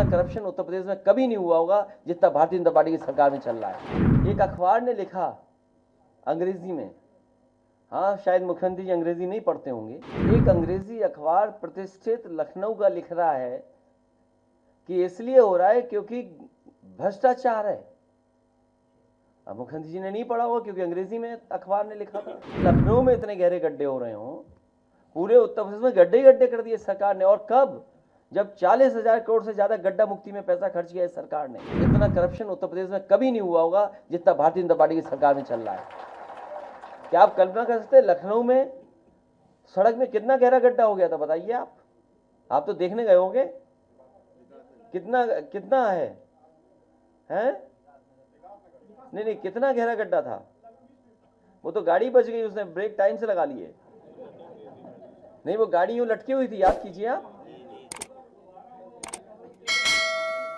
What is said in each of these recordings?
इतना करप्शन उत्तर प्रदेश में कभी नहीं हुआ होगा जितना भारतीय जनता पार्टी की सरकार में चल रहा है। एक अखबार ने लिखा अंग्रेजी में, हाँ शायद मुख्यमंत्री जी अंग्रेजी नहीं पढ़ते होंगे, एक अंग्रेजी अखबार प्रतिष्ठित लखनऊ का लिख रहा है कि इसलिए हो रहा है क्योंकि भ्रष्टाचार है। अब मुख्यमंत्री जी ने नहीं पढ़ा होगा क्योंकि अंग्रेजी में अखबार ने लिखा था। लखनऊ में इतने गहरे गड्ढे हो रहे हों, पूरे उत्तर प्रदेश में गड्ढे गड्ढे कर दिए सरकार ने। और कब? जब 40,000 करोड़ से ज्यादा गड्ढा मुक्ति में पैसा खर्च किया है सरकार ने। इतना करप्शन उत्तर प्रदेश में कभी नहीं हुआ होगा जितना भारतीय जनता पार्टी की सरकार में चल रहा है। क्या आप कल्पना कर सकते हैं लखनऊ में सड़क में कितना गहरा गड्ढा हो गया था? बताइए आप तो देखने गए होंगे। कितना कितना है हैं? नहीं, कितना गहरा गड्ढा था? वो तो गाड़ी बच गई, उसने ब्रेक टाइम से लगा लिए। नहीं, वो गाड़ी यूं लटकी हुई थी, याद कीजिए आप।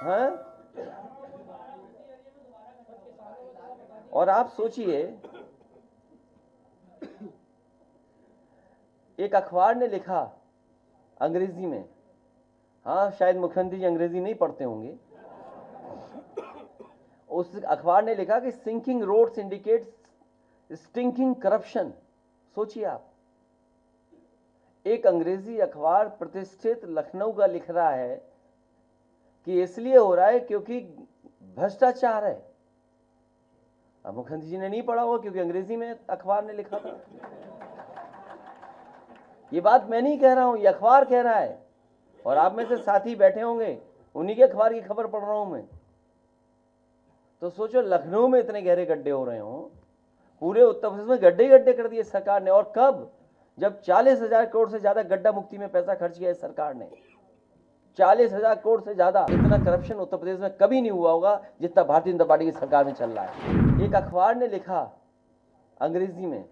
हाँ, और आप सोचिए, एक अखबार ने लिखा अंग्रेजी में, हाँ शायद मुख्यमंत्री जी अंग्रेजी नहीं पढ़ते होंगे, उस अखबार ने लिखा कि sinking roads indicates stinking corruption. सोचिए आप, एक अंग्रेजी अखबार प्रतिष्ठित लखनऊ का लिख रहा है कि इसलिए हो रहा है क्योंकि भ्रष्टाचार है। अब मुख्यमंत्री जी ने नहीं पढ़ा होगा क्योंकि अंग्रेजी में अखबार ने लिखा था। ये बात मैं नहीं कह रहा हूं, ये अखबार कह रहा है। और आप में से साथी बैठे होंगे, उन्हीं के अखबार की खबर पढ़ रहा हूं मैं। तो सोचो लखनऊ में इतने गहरे गड्ढे हो रहे हों, पूरे उत्तर प्रदेश में गड्ढे गड्ढे कर दिए सरकार ने। और कब? जब 40,000 करोड़ से ज्यादा गड्ढा मुक्ति में पैसा खर्च किया है सरकार ने। 40,000 करोड़ से ज्यादा। इतना करप्शन उत्तर प्रदेश में कभी नहीं हुआ होगा जितना भारतीय जनता पार्टी की सरकार में चल रहा है। एक अखबार ने लिखा अंग्रेजी में,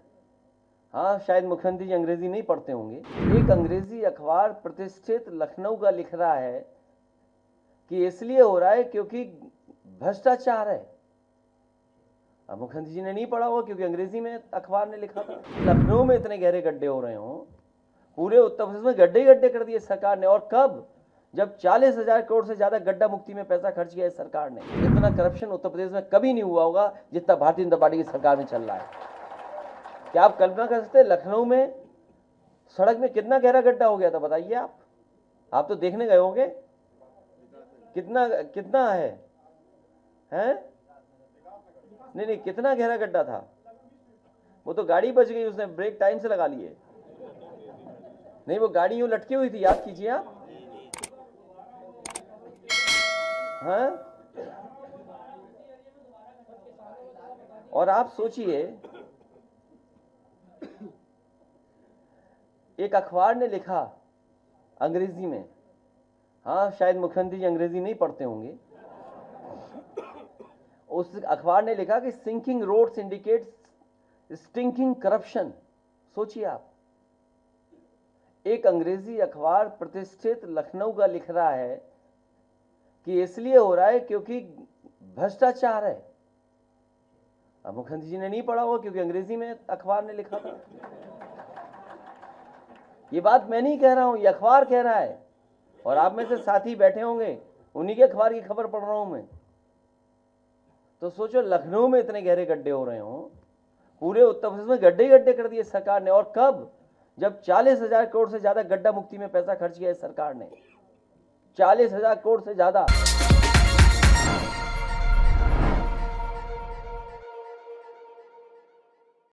हाँ शायद मुख्यमंत्री जी अंग्रेजी नहीं पढ़ते होंगे, एक अंग्रेजी अखबार प्रतिष्ठित लखनऊ का लिख रहा है कि इसलिए हो रहा है क्योंकि भ्रष्टाचार है। अब मुख्यमंत्री जी ने नहीं पढ़ा होगा क्योंकि अंग्रेजी में अखबार ने लिखा था। लखनऊ में इतने गहरे गड्ढे हो रहे हों, पूरे उत्तर प्रदेश में गड्ढे गड्ढे कर दिए सरकार ने। और कब? जब 40,000 करोड़ से ज्यादा गड्ढा मुक्ति में पैसा खर्च किया है सरकार ने। इतना करप्शन उत्तर प्रदेश में कभी नहीं हुआ होगा जितना भारतीय जनता पार्टी की सरकार में चल रहा है। क्या आप कल्पना कर सकते हैं लखनऊ में सड़क में कितना गहरा गड्ढा हो गया था? बताइए आप तो देखने गए होंगे। कितना कितना है हैं? नहीं, कितना गहरा गड्ढा था? वो तो गाड़ी बच गई, उसने ब्रेक टाइम से लगा लिए। नहीं, वो गाड़ी यूं लटकी हुई थी, याद कीजिए आप। हाँ, और आप सोचिए, एक अखबार ने लिखा अंग्रेजी में, हाँ शायद मुख्यमंत्री जी अंग्रेजी नहीं पढ़ते होंगे, उस अखबार ने लिखा कि sinking roads indicates stinking corruption. सोचिए आप, एक अंग्रेजी अखबार प्रतिष्ठित लखनऊ का लिख रहा है कि इसलिए हो रहा है क्योंकि भ्रष्टाचार है। अब मुख्यमंत्री जी ने नहीं पढ़ा होगा क्योंकि अंग्रेजी में अखबार ने लिखा था। ये बात मैं नहीं कह रहा हूं, ये अखबार कह रहा है। और आप में से साथी बैठे होंगे, उन्हीं के अखबार की खबर पढ़ रहा हूं मैं। तो सोचो लखनऊ में इतने गहरे गड्ढे हो रहे हों, पूरे उत्तर प्रदेश में गड्ढे गड्ढे कर दिए सरकार ने। और कब? जब 40,000 करोड़ से ज्यादा गड्ढा मुक्ति में पैसा खर्च किया है सरकार ने। 40,000 करोड़ से ज्यादा।